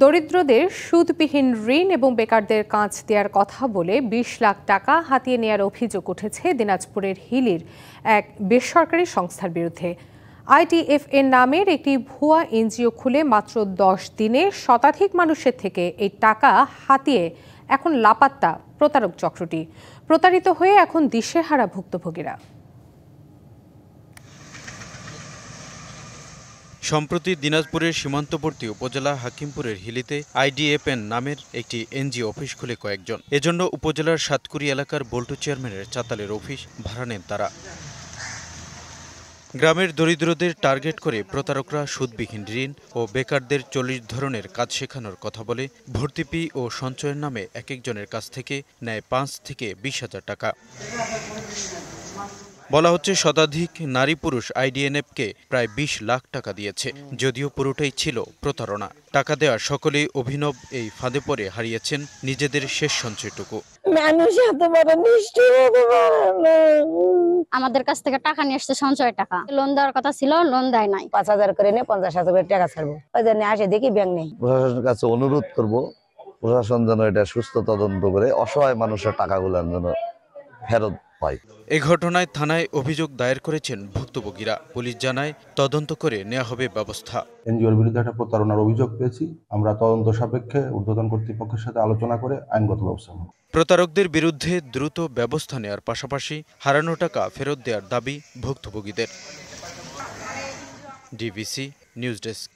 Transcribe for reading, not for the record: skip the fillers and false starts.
দরিদ্রদের সুদবিহীন ঋণ এবং বেকারদের কাজ দেওয়ার কথা বলে ২০ লাখ টাকা হাতিয়ে নেওয়ার অভিযোগ উঠেছে দিনাজপুরের হিলির এক বেসরকারি সংস্থার বিরুদ্ধে। ITFN নামের একটি ভুয়া এনজিও খুলে মাত্র ১০ দিনে শতাধিক মানুষের থেকে এই টাকা হাতিয়ে এখন লাপাত্তা প্রতারক চক্রটি। প্রতারিত হয়ে এখন দিশেহারা ভুক্তভোগীরা। সম্প্রতি দিনাজপুরের সীমান্তবর্তী উপজেলা হাকিমপুরের হিলিতে IDFN নামের একটি এনজিও অফিস খুলে কয়েকজন। এজন্য উপজেলার সাতকুড়ি এলাকার বল্টু চেয়ারম্যানের চাতালের অফিস ভাড়া নেন তারা। গ্রামের দরিদ্রদের টার্গেট করে প্রতারকরা সুদবিহীন ঋণ ও বেকারদের ৪০ ধরনের কাজ শেখানোর কথা বলে ভর্তি ফি ও সঞ্চয়ের নামে এক একজনের কাছ থেকে নেয় ৫ থেকে ২০ হাজার টাকা। বলা হচ্ছে শতাধিক নারী পুরুষ IDNFকে প্রায় ২০ লাখ টাকা দিয়েছে, যদিও পুরোটাই ছিল প্রতারণা। টাকা দেওয়া সকলেই অভিনব এই ফাঁদে পড়ে হারিয়েছেন নিজেদের শেষ সঞ্চয়টুকু। আমাদের কাছ থেকে টাকা নিয়ে আসছে, সঞ্চয় টাকা। লোন দেওয়ার কথা ছিল, লোন দেয় নাই। ৫,০০০ করে নিয়ে ৫০,০০০ করে টাকা ছাড়বো, ওই জন্য আসে দেখি ব্যাংক নেই। প্রশাসনের কাছে অনুরোধ করব, প্রশাসন যেন এটা সুস্থ তদন্ত করে অসহায় মানুষের টাকাগুলো যেন ফেরত পায়। এই ঘটনায় থানায় অভিযোগ দায়ের করেছেন ভুক্তভোগীরা। পুলিশ জানায় তদন্ত করে নেওয়া হবে ব্যবস্থা। এনজিওর বিরুদ্ধে একটা প্রতারণার অভিযোগ পেয়েছি। আমরা তদন্ত সাপেক্ষে ঊর্ধ্বতন কর্তৃপক্ষের সাথে আলোচনা করে আইনগত ব্যবস্থা নেব। প্রতারকদের বিরুদ্ধে দ্রুত ব্যবস্থা নেওয়ার পাশাপাশি হারানো টাকা ফেরত দেওয়ার দাবি ভুক্তভোগীদের। DVC news desk.